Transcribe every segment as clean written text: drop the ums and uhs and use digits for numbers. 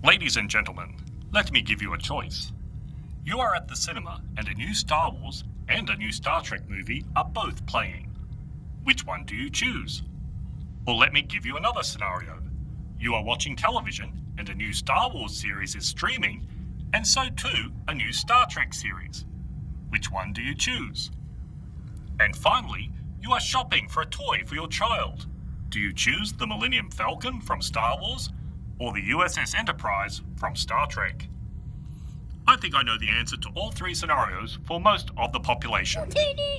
Ladies and gentlemen, let me give you a choice. You are at the cinema and a new Star Wars and a new Star Trek movie are both playing. Which one do you choose? Or let me give you another scenario. You are watching television and a new Star Wars series is streaming, and so too a new Star Trek series. Which one do you choose? And finally, you are shopping for a toy for your child. Do you choose the Millennium Falcon from Star Wars or the USS Enterprise from Star Trek? I think I know the answer to all three scenarios for most of the population.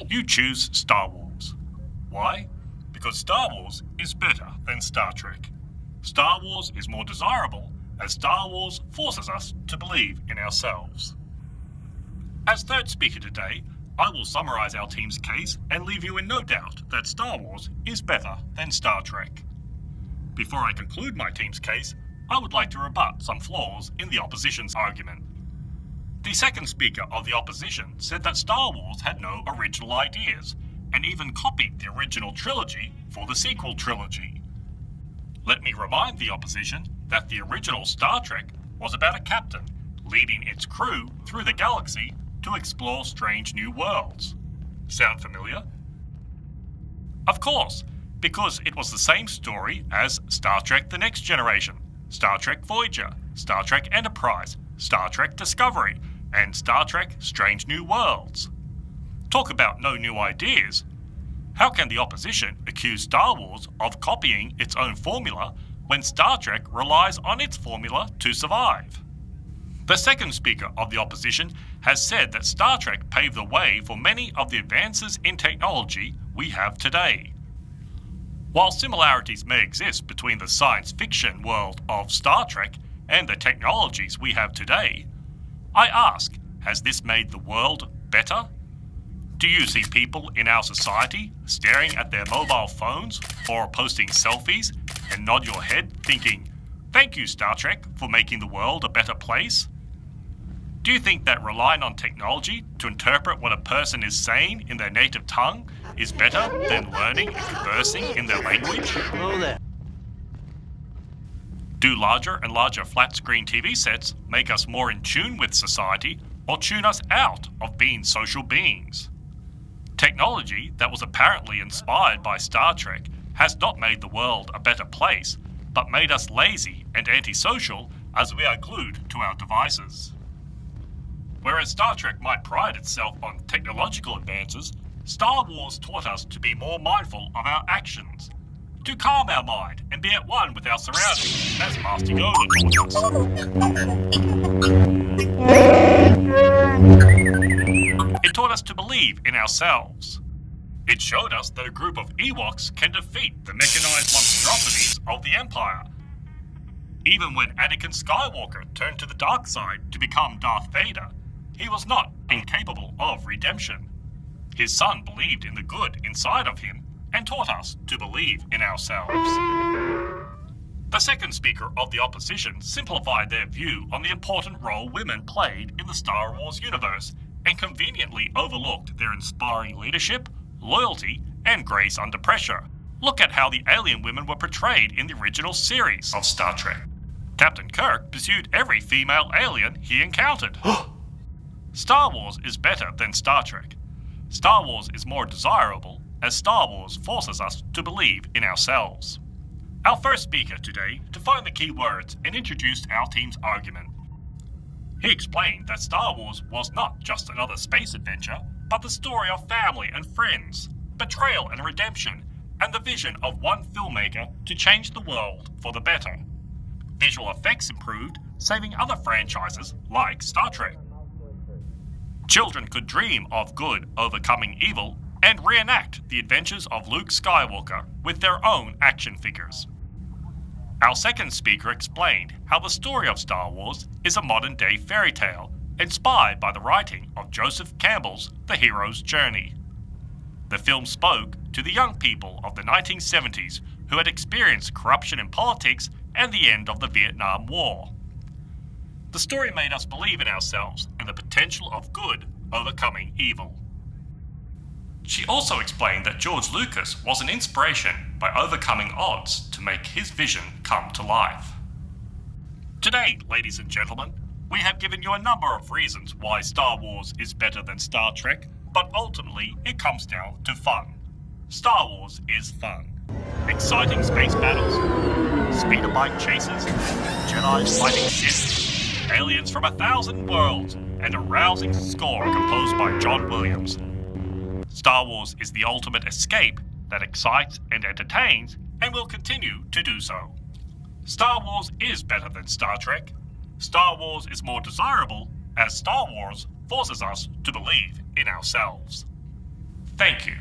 You choose Star Wars. Why? Because Star Wars is better than Star Trek. Star Wars is more desirable as Star Wars forces us to believe in ourselves. As third speaker today, I will summarise our team's case and leave you in no doubt that Star Wars is better than Star Trek. Before I conclude my team's case, I would like to rebut some flaws in the opposition's argument. The second speaker of the opposition said that Star Wars had no original ideas, and even copied the original trilogy for the sequel trilogy. Let me remind the opposition that the original Star Trek was about a captain leading its crew through the galaxy to explore strange new worlds. Sound familiar? Of course, because it was the same story as Star Trek The Next Generation, Star Trek Voyager, Star Trek Enterprise, Star Trek Discovery, and Star Trek Strange New Worlds. Talk about no new ideas. How can the opposition accuse Star Wars of copying its own formula when Star Trek relies on its formula to survive? The second speaker of the opposition has said that Star Trek paved the way for many of the advances in technology we have today. While similarities may exist between the science fiction world of Star Trek and the technologies we have today, I ask, has this made the world better? Do you see people in our society staring at their mobile phones or posting selfies and nod your head thinking, "Thank you, Star Trek, for making the world a better place"? Do you think that relying on technology to interpret what a person is saying in their native tongue is better than learning and conversing in their language? Hello there. Do larger and larger flat-screen TV sets make us more in tune with society or tune us out of being social beings? Technology that was apparently inspired by Star Trek has not made the world a better place, but made us lazy and antisocial as we are glued to our devices. Whereas Star Trek might pride itself on technological advances, Star Wars taught us to be more mindful of our actions, to calm our mind and be at one with our surroundings, as Master Yoda taught us. It taught us to believe in ourselves. It showed us that a group of Ewoks can defeat the mechanized monstrosities of the Empire. Even when Anakin Skywalker turned to the dark side to become Darth Vader, he was not incapable of redemption. His son believed in the good inside of him and taught us to believe in ourselves. The second speaker of the opposition simplified their view on the important role women played in the Star Wars universe and conveniently overlooked their inspiring leadership, loyalty, and grace under pressure. Look at how the alien women were portrayed in the original series of Star Trek. Captain Kirk pursued every female alien he encountered. Star Wars is better than Star Trek. Star Wars is more desirable as Star Wars forces us to believe in ourselves. Our first speaker today defined the key words and introduced our team's argument. He explained that Star Wars was not just another space adventure, but the story of family and friends, betrayal and redemption, and the vision of one filmmaker to change the world for the better. Visual effects improved, saving other franchises like Star Trek. Children could dream of good overcoming evil and reenact the adventures of Luke Skywalker with their own action figures. Our second speaker explained how the story of Star Wars is a modern-day fairy tale inspired by the writing of Joseph Campbell's The Hero's Journey. The film spoke to the young people of the 1970s who had experienced corruption in politics and the end of the Vietnam War. The story made us believe in ourselves and the potential of good overcoming evil. She also explained that George Lucas was an inspiration by overcoming odds to make his vision come to life. Today, ladies and gentlemen, we have given you a number of reasons why Star Wars is better than Star Trek, but ultimately it comes down to fun. Star Wars is fun. Exciting space battles, speeder bike chases, Jedi fighting Sith, aliens from 1,000 worlds, and a rousing score composed by John Williams. Star Wars is the ultimate escape that excites and entertains and will continue to do so. Star Wars is better than Star Trek. Star Wars is more desirable as Star Wars forces us to believe in ourselves. Thank you.